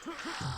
อ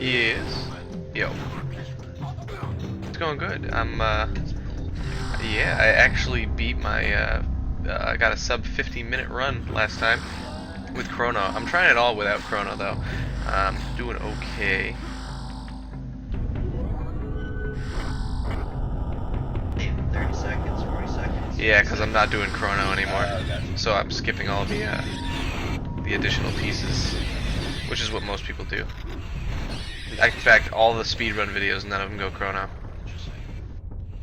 Yes. Yo. It's going good. Yeah, I actually beat my, I got a sub 50-minute run last time with Chrono. I'm trying it all without Chrono, though. Doing okay. 30 seconds, 40 seconds. Yeah, because I'm not doing Chrono anymore. So I'm skipping all the additional pieces, which is what most people do. In fact, all the speedrun videos, none of them go Chrono.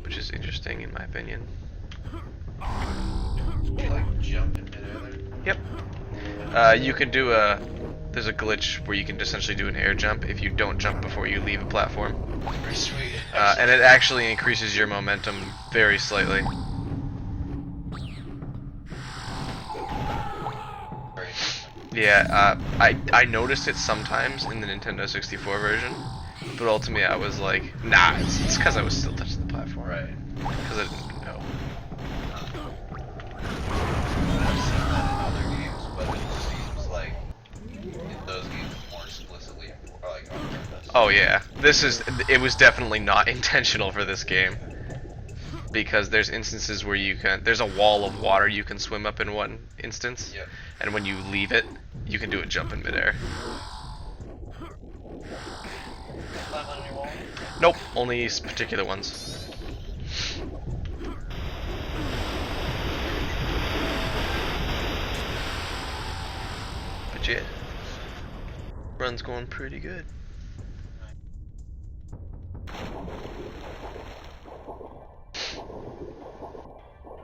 Which is interesting in my opinion. Do you like jump in midair? Yep. You can do there's a glitch where you can essentially do an air jump if you don't jump before you leave a platform. Pretty sweet. And it actually increases your momentum very slightly. Yeah, I noticed it sometimes in the Nintendo 64 version, but ultimately I was like, nah, it's because I was still touching the platform. Right. Because I didn't know. I've seen that in other games, but it seems like in those games more explicitly, like on purpose. Oh yeah, it was definitely not intentional for this game. Because there's instances where there's a wall of water you can swim up in one instance. Yep. And when you leave it, you can do a jump in midair. Climb on any wall? Nope, only particular ones. But yeah, run's going pretty good.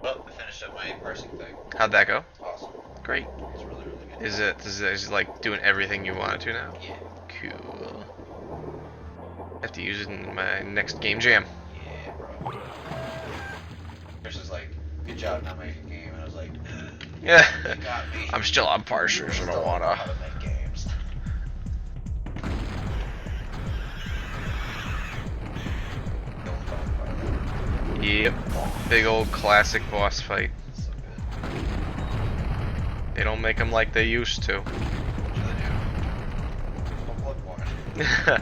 Well, I finished up my parsing thing. How'd that go? Awesome. Great. It's really, really good. Is it like doing everything you wanted to now? Yeah. Cool. I have to use it in my next game jam. Yeah, bro. Chris was like, good job not making a game, and I was like, Yeah. you got me. I'm still on parsers, so I don't How wanna. to make games. Don't talk about that. Yep. Big old classic boss fight. So good. They don't make them like they used to. What should I do? Bloodborne.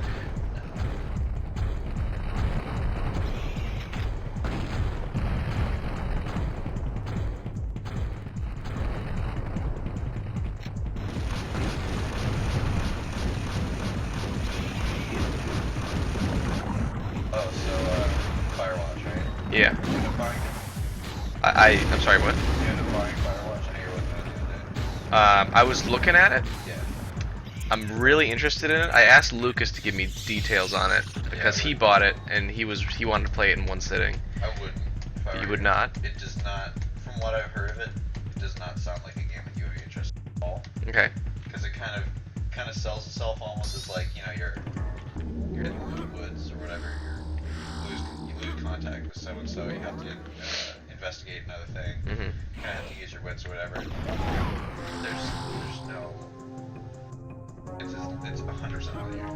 Oh, so, Firewatch, right? Yeah. You end up buying it? I'm sorry, what? You end up buying Firewatch, I know you're looking at it. I was looking at it. Yeah. I'm really interested in it. I asked Lucas to give me details on it because he bought it and he wanted to play it in one sitting. I wouldn't. If I You were would you. not? It does not, from what I've heard of it, it does not sound like a game that you would be interested in at all. Okay. Because it kind of sells itself almost as like, you know, you're in the woods or whatever, you lose contact with so and so, you have to investigate another thing. Mhm. You kind of have to use your wits or whatever. There's no. It's 100% linear.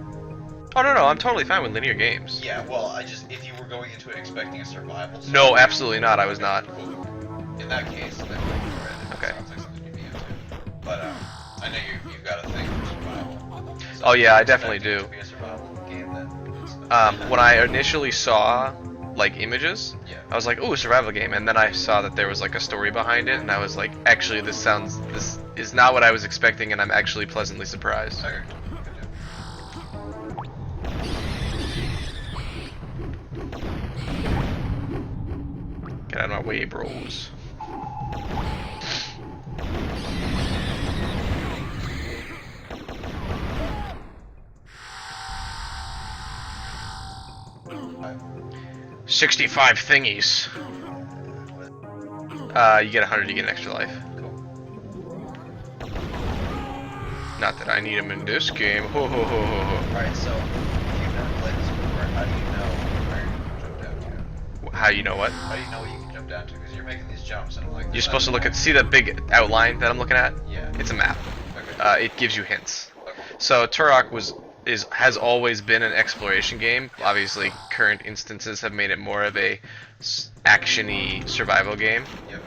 Oh no, I'm totally fine with linear games. Yeah, well, if you were going into it expecting a survival. No, absolutely not. I was not. In that case, then it Okay. sounds like something you'd be into. But I know you've got a thing for survival. So Oh yeah, I if you definitely expect it do. to be a survival game, then When I initially saw like images, yeah. I was like, "Ooh, survival game," and then I saw that there was like a story behind it, and I was like, "Actually, this is not what I was expecting," and I'm actually pleasantly surprised. Okay. Good Get out of my way, bros. Five. 65 thingies. You get 100, you get an extra life. Cool. Not that I need them in this game. Ho ho ho ho ho. Alright, so if you've never played this before, how do you know where you can jump down to? How you know what? How do you know what you can jump down to? Because you're making these jumps, and I'm like, You're supposed to look at, see that big outline that I'm looking at? Yeah. It's a map. Okay. It gives you hints. Okay. So Turok has always been an exploration game. Obviously, current instances have made it more of a action-y survival game. Yep.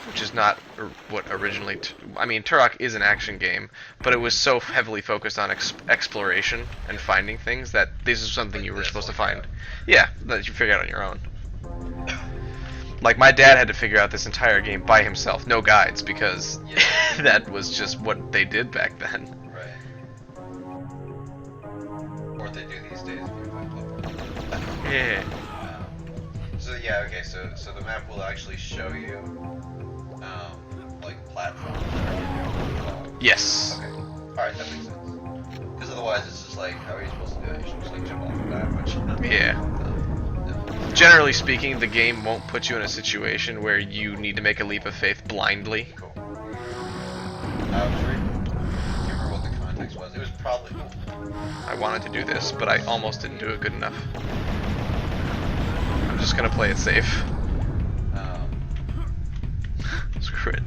Which is not what originally. I mean, Turok is an action game, but it was so heavily focused on exploration and finding things that this is something you were supposed to find. Yeah, that you figure out on your own. Like, my dad had to figure out this entire game by himself, no guides, because that was just what they did back then. Right. Or what they do these days if you play Bloodborne. Yeah. So yeah, okay, so the map will actually show you, like, platforms that are Yes. okay. Alright, that makes sense. Because otherwise it's just like, how are you supposed to do that? You should just like jump off and die, which... Yeah. Generally speaking, the game won't put you in a situation where you need to make a leap of faith blindly. Cool. Do you remember what the context was? It was probably... I wanted to do this, but I almost didn't do it good enough. I'm just gonna play it safe. Screw it.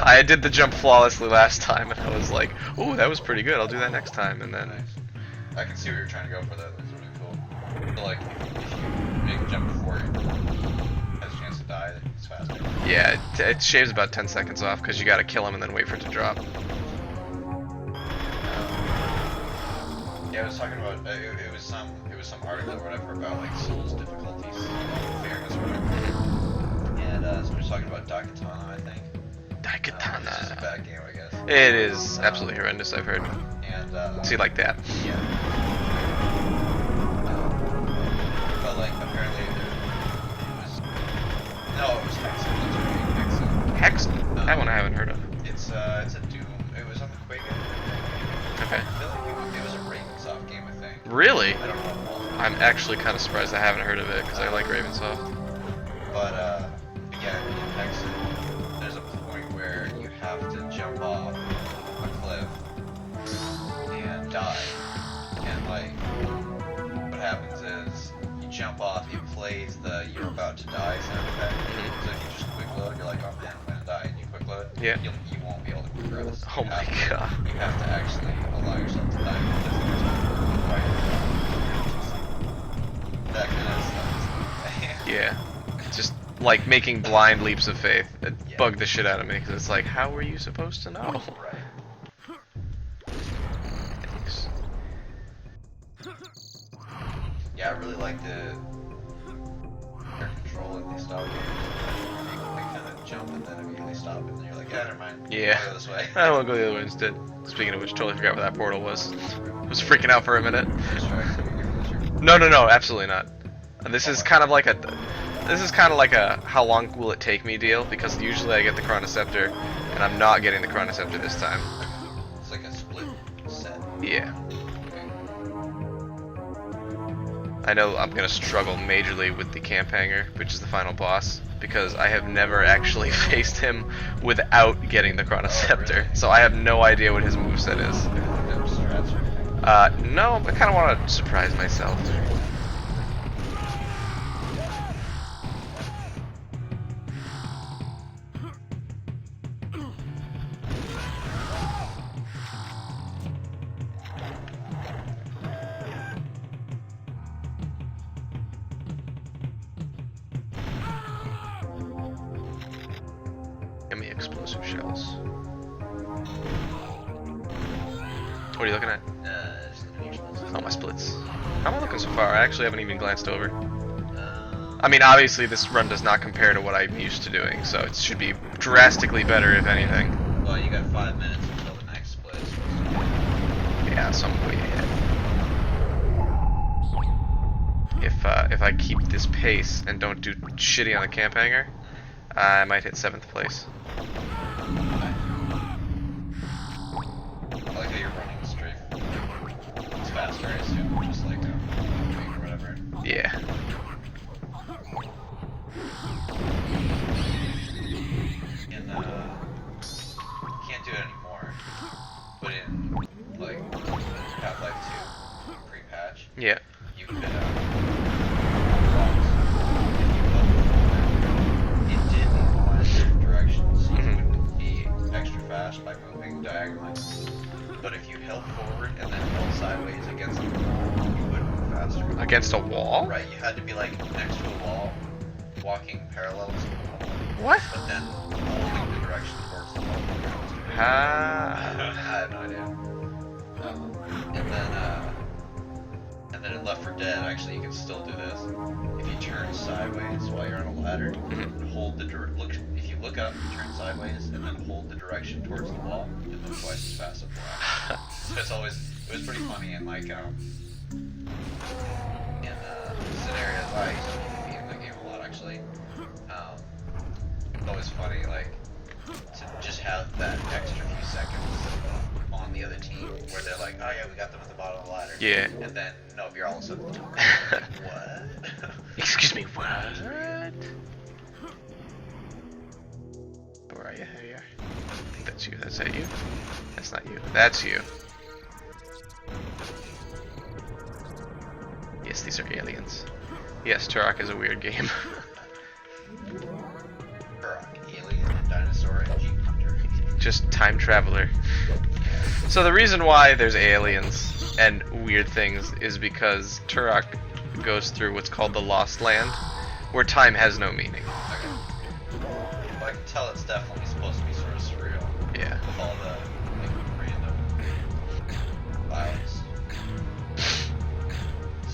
I did the jump flawlessly last time, and I was like, "Ooh, that was pretty good. I'll do that next time." And then, Nice. I can see what you're trying to go for. That looks really cool. So like, if you make a jump before it has a chance to die, then it's faster. yeah, it shaves about 10 seconds off because you gotta kill him and then wait for it to drop. Yeah, I was talking about it was some article or whatever about like Souls difficulties, fairness or whatever. And so we were talking about Daikatana, I think. Daikatana. It's just a bad game, I guess. It is absolutely horrendous. I've heard. And See, like that. yeah. But like apparently it was Hexen. Hexen? That one I haven't heard of. It's a Doom. It was on the Quake. Okay. I feel like it was a Ravensoft game, I think. Really? I don't know. I'm actually kind of surprised I haven't heard of it because I like Ravensoft. But yeah, in Hexen, there's a point where you have to jump off a cliff and die. And like, what happens is you jump off, it plays the "you're about to die" sound effect. So if you just quick load, you're like, "Oh man, I'm gonna die," and you quick load. Yeah. You won't be able to progress. Oh my god. You have to actually allow yourself to die because there's no fight. That kind of stuff. Yeah. Just like making blind leaps of faith. It Yeah. bugged the shit out of me because it's like, how were you supposed to know? Right. Thanks. Yeah, I really like the air control in these style games. You can kind of jump and then immediately stop, and then you're like, yeah, never mind. Yeah. I'll go this way. I will go the other way instead. Speaking of which, totally forgot where that portal was. I was freaking out for a minute. No, absolutely not. And this is kind of like a how long will it take me deal, because usually I get the Chronocepter and I'm not getting the Chronocepter this time. It's like a split set. Yeah. I know I'm gonna struggle majorly with the camp hanger, which is the final boss, because I have never actually faced him without getting the Chronocepter. really? So I have no idea what his moveset is. No strats or anything. No, I kind of want to surprise myself. Give me explosive shells. What are you looking at? Just looking at your splits. Oh, my splits. How am I looking so far? I actually haven't even glanced over. I mean, obviously this run does not compare to what I'm used to doing, so it should be drastically better, if anything. Well, you got 5 minutes until the next split. Yeah, so I'm way ahead. if I keep this pace and don't do shitty on the camp hanger, I might hit 7th place. I like how you're running straight. It's faster, I assume, just like or whatever. Yeah. In can't do it anymore, but in like Half-Life 2 pre-patch, Yeah. you could it didn't go in certain directions, so you wouldn't be extra fast by moving diagonally. But if you held forward and then held sideways against the wall, you would move faster. Against a wall? Right, you had to be like next to a wall, walking parallel to the wall, What? but then holding the direction towards the wall. Ah. I have no idea. And then in Left 4 Dead, actually, you can still do this. If you turn sideways while you're on a ladder, hold the if you look up, turn sideways, and then hold the direction towards the wall, and then twice as fast up the ladder. So it was pretty funny in like in scenarios. I used to be in that game a lot actually. It's always funny like to just have that extra few seconds on the other team where they're like, oh yeah, we got them at the bottom of the ladder. Yeah. And then nope, you're all of a sudden like, what? Excuse me, what? Where are you? Here you are. I think that's you. That's that you? That's not you. That's you. Yes, these are aliens. Yes, Turok is a weird game. Turok, alien, dinosaur, and jeep hunter. Just time traveler. So the reason why there's aliens and weird things is because Turok goes through what's called the Lost Land, where time has no meaning. Okay. Well, I can tell it's definitely supposed to be sort of surreal. Yeah. With all the like random violence.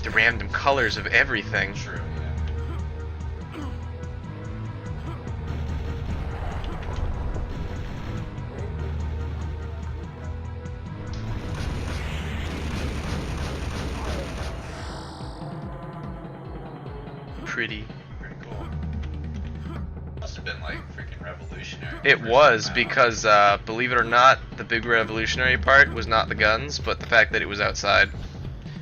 The random colors of everything. True, yeah. Pretty. Pretty cool. Must have been like freaking revolutionary. It was because, believe it or not, the big revolutionary part was not the guns, but the fact that it was outside.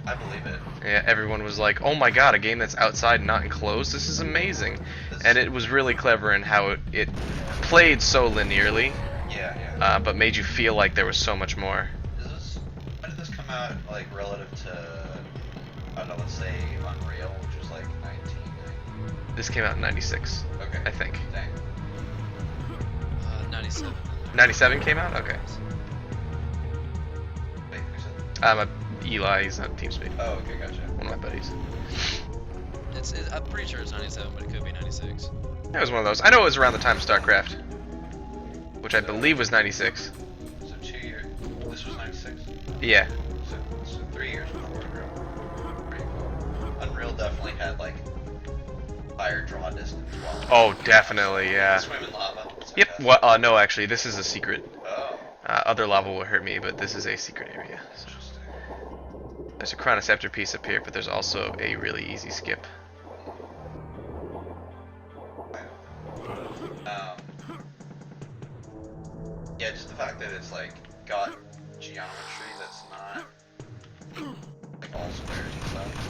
I believe it. Yeah, everyone was like, "Oh my god, a game that's outside, not enclosed. This is amazing," and it was really clever in how it played so linearly, Yeah, yeah. but made you feel like there was so much more. When did this come out? Like relative to, I don't know, let's say Unreal, which was like 1990. This came out in '96, Okay. I think. Dang. 97. '97 came out. Okay. Wait, who's it? Eli, he's on TeamSpeak. Oh, okay, gotcha. One of my buddies. I'm pretty sure it's 97, but it could be 96. It was one of those. I know it was around the time of StarCraft, which I believe was '96. So 2 years. This was 96. Yeah. So 3 years before Unreal. Pretty cool. Unreal definitely had like higher draw distance. Oh, definitely, yeah. Swim in lava. That's Yep. fantastic. Well, no, actually, this is a secret. Oh, Other lava will hurt me, but this is a secret area. So interesting. there's a Chronocepter piece up here, but there's also a really easy skip. Yeah, just the fact that it's like got geometry that's not like all squares and stuff.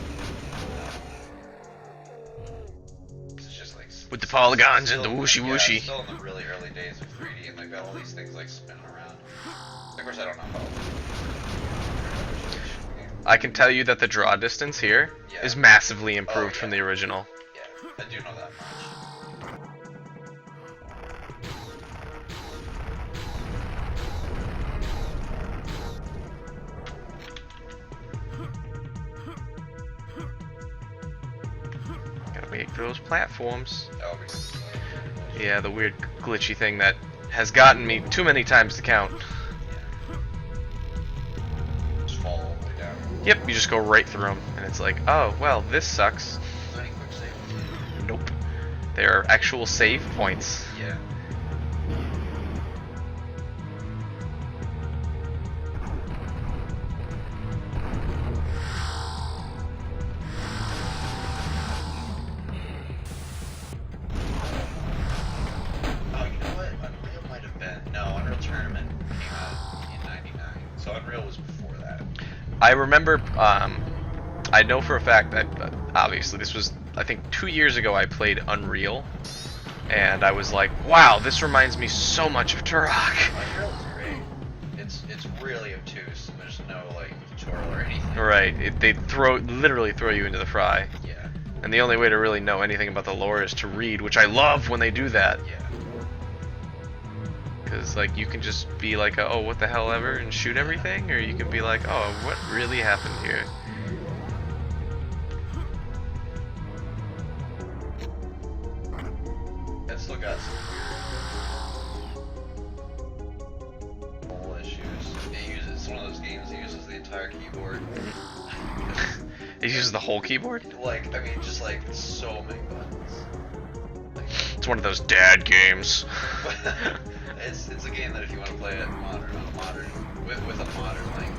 It's just like With the polygons and the still- whooshy yeah, whooshy. it's still in the really early days of 3D, and they've got all these things like spinning around. Of course, I don't know how. I can tell you that the draw distance here is Yeah. massively improved Oh, from yeah. the original. Yeah, I do know that much. Gotta wait for those platforms. That would be Yeah, the weird glitchy thing that has gotten me too many times to count. just fall all the way down. Yep, you just go right through them, and it's like, oh, well, this sucks. Is there any quick save? Nope. There are actual save points. Yeah. I remember, I know for a fact that, obviously, this was, I think, 2 years ago I played Unreal, and I was like, wow, this reminds me so much of Turok. Unreal is great. It's really obtuse, and there's no, like, tutorial or anything. Right, they literally throw you into the fry. Yeah. And the only way to really know anything about the lore is to read, which I love when they do that. Yeah. Because, like, you can just be like, oh, what the hell ever, and shoot everything, or you can be like, oh, what really happened here? It's still got some weird issues. It's one of those games that uses the entire keyboard. It uses the whole keyboard? Like, I mean, just like so many buttons. Like, It's one of those dad games. it's a game that if you want to play it modern with a modern like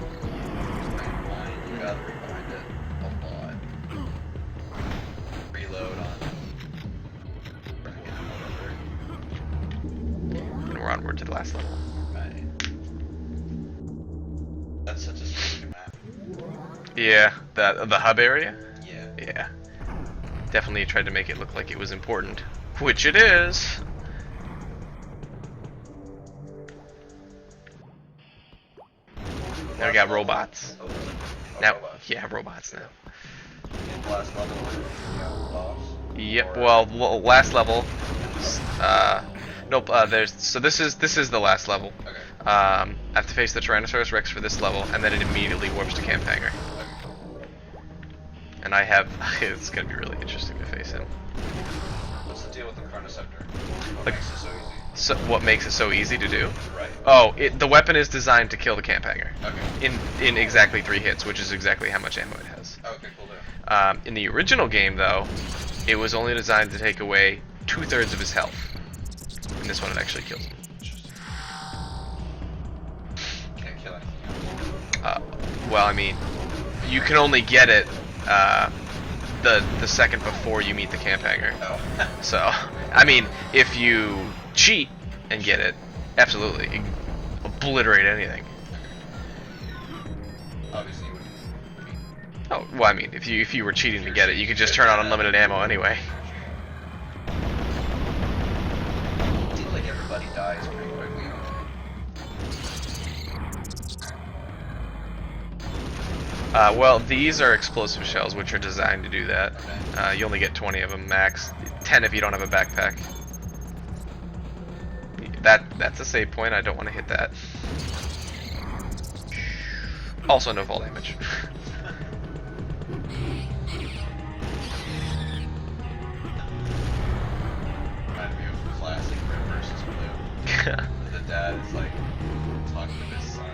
frame of mind, you gotta rewind it a lot. Reload on And we're onward to the last level. right. That's such a stupid map. Yeah, the hub area? Yeah. Yeah. Definitely tried to make it look like it was important. Which it is! Now we got robots. Oh, Now, robots. yeah, robots now. In the last level, you got boss. Yep. Or- Well, last level. Nope. So this is the last level. Okay. I have to face the Tyrannosaurus Rex for this level, and then it immediately warps to Camp Hanger. And I have. It's gonna be really interesting to face him. What's the deal with the Chronocepter? What Like- makes it so easy? So what makes it so easy to do? Right. Oh, the weapon is designed to kill the Camp Hanger Okay. in exactly 3 hits, which is exactly how much ammo it has. Okay, cool deal. In the original game, though, it was only designed to take away 2/3 of his health. In this one, it actually kills him. Interesting. Can't kill anything else. Well, I mean, you can only get it the second before you meet the Camp Hanger. Oh. So, I mean, if you cheat and get it, absolutely, you can obliterate anything. Obviously, you wouldn't. Oh, well, I mean, if you were cheating to get it, you could just turn on unlimited ammo anyway. It seems like everybody dies pretty quickly. Well, these are explosive shells, which are designed to do that. You only get 20 of them max, 10 if you don't have a backpack. That's a save point. I don't want to hit that. Also, no fall damage. Reminded me of classic Red versus Blue. The dad is like talking to his son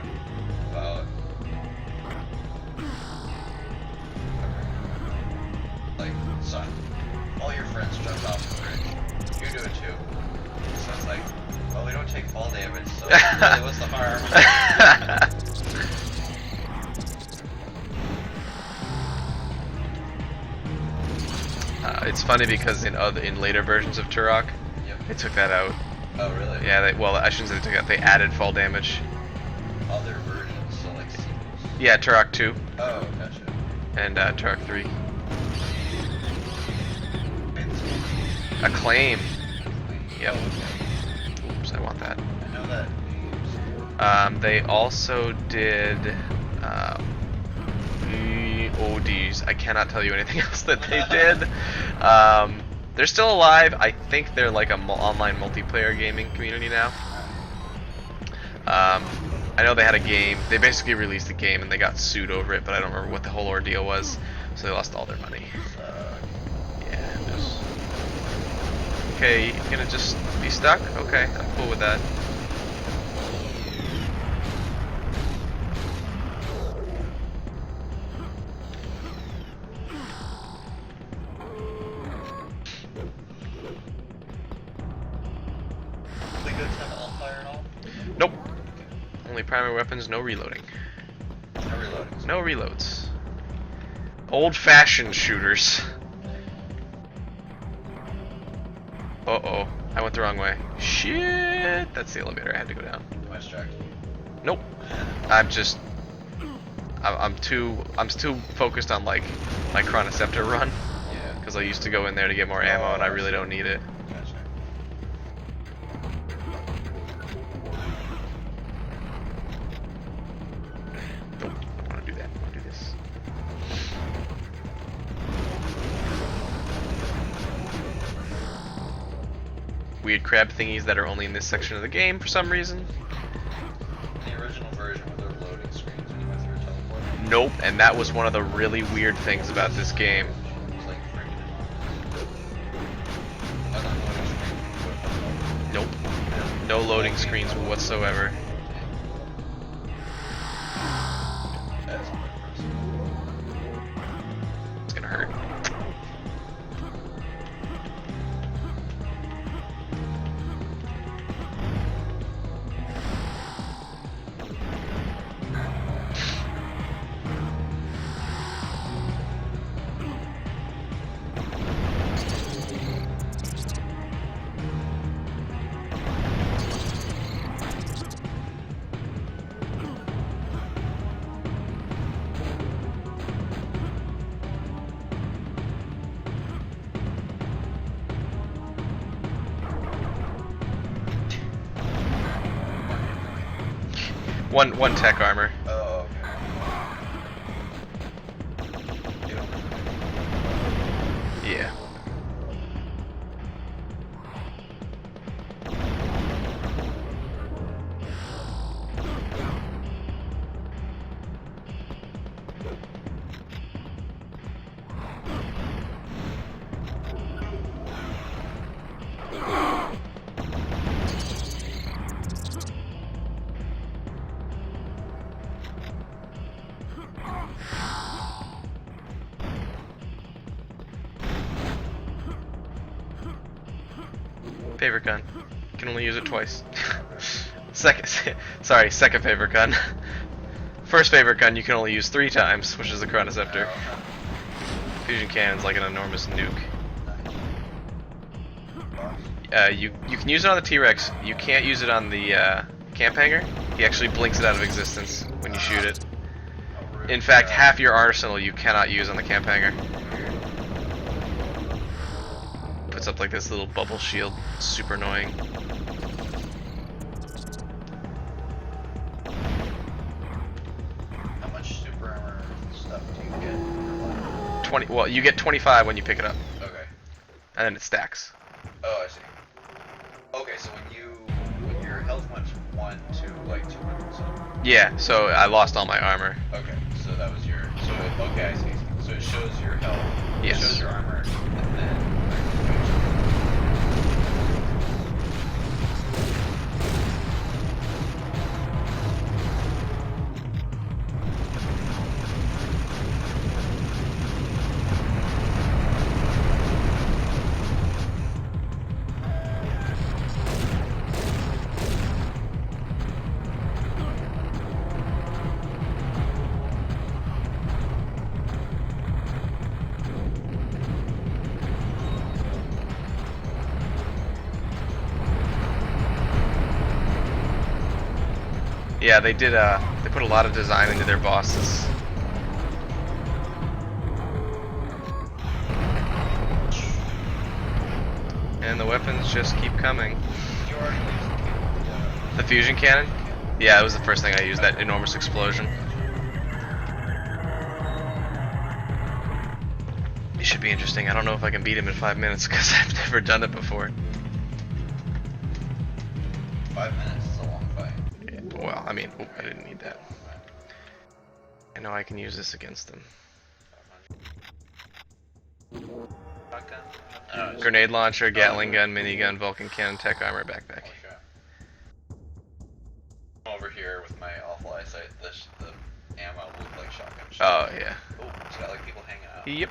about like, son, all your friends jumped off the bridge. You do it too. The son's like, well, we don't take fall damage, so really, what's the harm? It's funny because in later versions of Turok, Yep. they took that out. Oh, really? Yeah, well, I shouldn't say they took it out. They added fall damage. Other versions, so like sequels. Yeah, Turok 2 Oh, gotcha. and Turok 3. And Acclaim. Yep. okay. Oops, I want that. I know that. They also did. Oh, geez, I cannot tell you anything else that they did. They're still alive. I think they're like a online multiplayer gaming community now. I know they had a game. They basically released a game and they got sued over it, but I don't remember what the whole ordeal was. So they lost all their money. Yeah. It was... Okay, you gonna just be stuck? Okay, I'm cool with that. The goods have all fire and all? Nope. Only primary weapons, no reloading. No reloading. No reloads. Old-fashioned shooters. Uh-oh. I went the wrong way. Shit! That's the elevator I had to go down. Am I distracted? Nope. I'm too focused on like my Chronocepter run Yeah. because I used to go in there to get more ammo and I really don't need it. Gotcha. Nope, I don't want to do that. I want to do this. Weird crab thingies that are only in this section of the game for some reason. In the original version, were there loading screens when you went through a teleport? Nope, and that was one of the really weird things about this game. It was like freaking anonymous. I thought loading screens. Nope. No loading screens whatsoever. That's quite impressive. It's gonna hurt. One tech armor. Oh, okay. You don't Yeah. Favorite gun. Can only use it twice. Second favorite gun. First favorite gun you can only use 3 times, which is the Chronocepter. Fusion cannon's like an enormous nuke. You can use it on the T-Rex. You can't use it on the camp hanger. He actually blinks it out of existence when you shoot it. In fact, half your arsenal you cannot use on the camp hanger. Puts up like this little bubble shield. Super annoying. How much super armor stuff do you get per 20. Well, you get 25 when you pick it up, life? Okay. and then it stacks. Oh, I see. Okay, so when your health went from 1 to like 200 something. Yeah. So I lost all my armor. Okay, so that was your. So okay, I see. So it shows your health. Yes. It shows your armor, and then. Yeah, they did. They put a lot of design into their bosses. And the weapons just keep coming. You already used The fusion cannon? Yeah, it was the first thing I used. That enormous explosion. It should be interesting. I don't know if I can beat him in 5 minutes because I've never done it before. 5 minutes is a long fight. Yeah, well, I mean, I didn't need that. I know I can use this against them. Shotgun? Oh, it's- Grenade launcher, Gatling gun, minigun, Vulcan cannon, tech armor, backpack. Okay. Over here with my awful eyesight, the ammo looked like shotgun. Oh, yeah. Oh, it's got like people hanging out. Yep.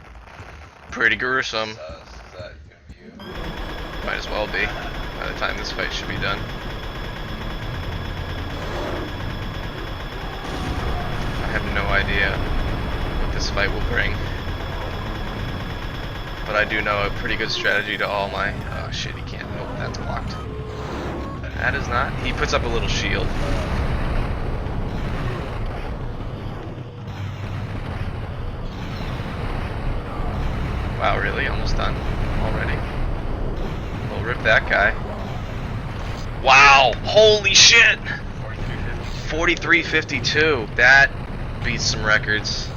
Pretty gruesome. Is that gonna be you? Might as well be. By the time this fight should be done. I have no idea what this fight will bring. But I do know a pretty good strategy to all my... Oh shit, he can't. Nope, that's blocked. That is not. He puts up a little shield. Wow, really? Almost done already? We'll rip that guy. Wow! Holy shit! 43.52. That beats some records.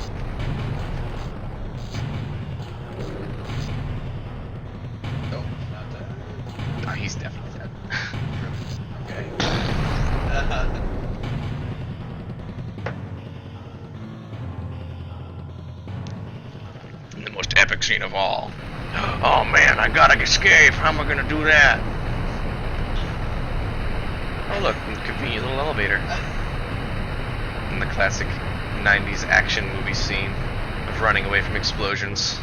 Nope, not dead. Oh, he's definitely dead. Okay. The most epic scene of all. Oh man, I gotta escape. How am I gonna do that? Oh look, convenient little elevator. In the classic 90s action movie scene of running away from explosions.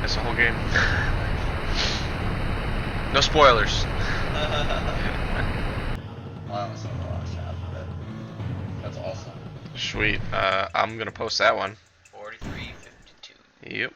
That's the whole game. No spoilers. Well, I almost saw the last half of it. That's awesome. Sweet. I'm gonna post that one. 43.52. Yep.